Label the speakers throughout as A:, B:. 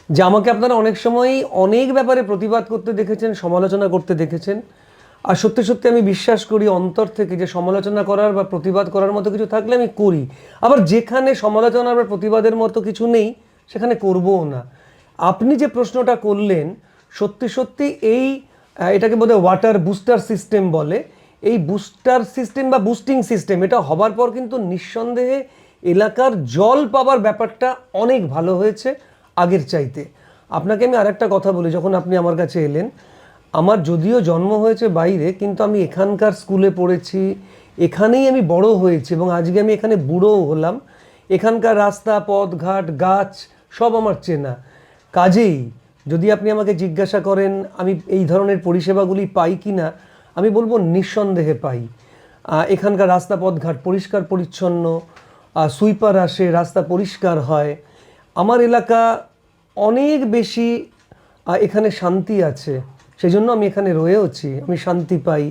A: যে আমাকে আপনারা অনেক সময়ই অনেক ব্যাপারে প্রতিবাদ করতে দেখেছেন, সমালোচনা করতে দেখেছেন। আর সত্যি সত্যি আমি বিশ্বাস করি অন্তর থেকে যে সমালোচনা করার বা প্রতিবাদ করার মতো কিছু থাকলে আমি করি। আবার যেখানে সমালোচনা বা প্রতিবাদের মতো কিছু নেই সেখানে করবও না। আপনি যে প্রশ্নটা করলেন, সত্যি সত্যি এটাকে বোধহয় ওয়াটার বুস্টার সিস্টেম বলে, এই বুস্টার সিস্টেম বা বুস্টিং সিস্টেম এটা হবার পর কিন্তু নিঃসন্দেহে এলাকার জল পাবার ব্যাপারটা অনেক ভালো হয়েছে আগের চাইতে। আপনাকে আমি আরেকটা কথা বলি, যখন আপনি আমার কাছে এলেন, আমার যদিও জন্ম হয়েছে বাইরে, কিন্তু আমি এখানকার স্কুলে পড়েছি, এখানেই আমি বড় হয়েছি এবং আজকে আমি এখানে বুড়োও হলাম। এখানকার রাস্তা, পথ, ঘাট, গাছ সব আমার চেনা। কাজেই যদি আপনি আমাকে জিজ্ঞাসা করেন আমি এই ধরনের পরিষেবাগুলি পাই কি না, আমি বলবো নিঃসন্দেহে পাই। এখানকার রাস্তা, পথ, ঘাট পরিষ্কার পরিচ্ছন্ন, সুইপার আসে, রাস্তা পরিষ্কার হয়। আমার এলাকা অনেক বেশি, এখানে শান্তি আছে, সেই জন্য আমি এখানে রয়েওছি, আমি শান্তি পাই।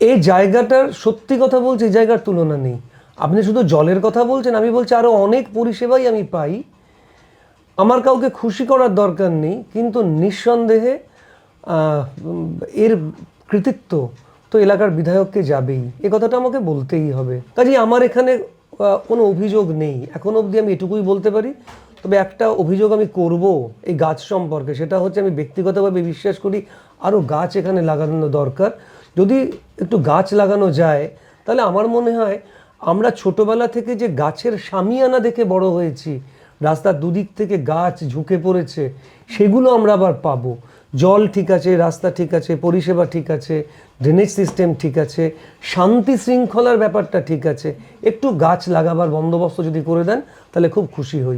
A: এই জায়গাটার সত্যি কথা বলছি, এই জায়গার তুলনা নেই। আপনি শুধু জলের কথা বলছেন, আমি বলছি আরও অনেক পরিষেবাই আমি পাই। আমার কাউকে খুশি করার দরকার নেই, কিন্তু নিঃসন্দেহে এর কৃতিত্ব তো এলাকার বিধায়ককে যাবেই, এ কথাটা আমাকে বলতেই হবে। কাজেই আমার এখানে কোনো অভিযোগ নেই, এখন অবধি আমি এটুকুই বলতে পারি। তবে একটা অভিযোগ আমি করব এই গাছ সম্পর্কে, সেটা হচ্ছে আমি ব্যক্তিগতভাবে বিশ্বাস করি আরও গাছ এখানে লাগানো দরকার। যদি একটু গাছ লাগানো যায় তাহলে আমার মনে হয় আমরা ছোটোবেলা থেকে যে গাছের সামিয়ানা দেখে বড় হয়েছি, রাস্তার দুদিক থেকে গাছ ঝুঁকে পড়েছে, সেগুলো আমরা আবার পাবো। জল ঠিক আছে, রাস্তা ঠিক আছে, পরিষেবা ঠিক আছে, ড্রেনেজ সিস্টেম ঠিক আছে, শান্তি শৃঙ্খলার ব্যাপারটা ঠিক আছে। একটু গাছ লাগাবার বন্দোবস্ত যদি করে দেন তাহলে খুব খুশি হই।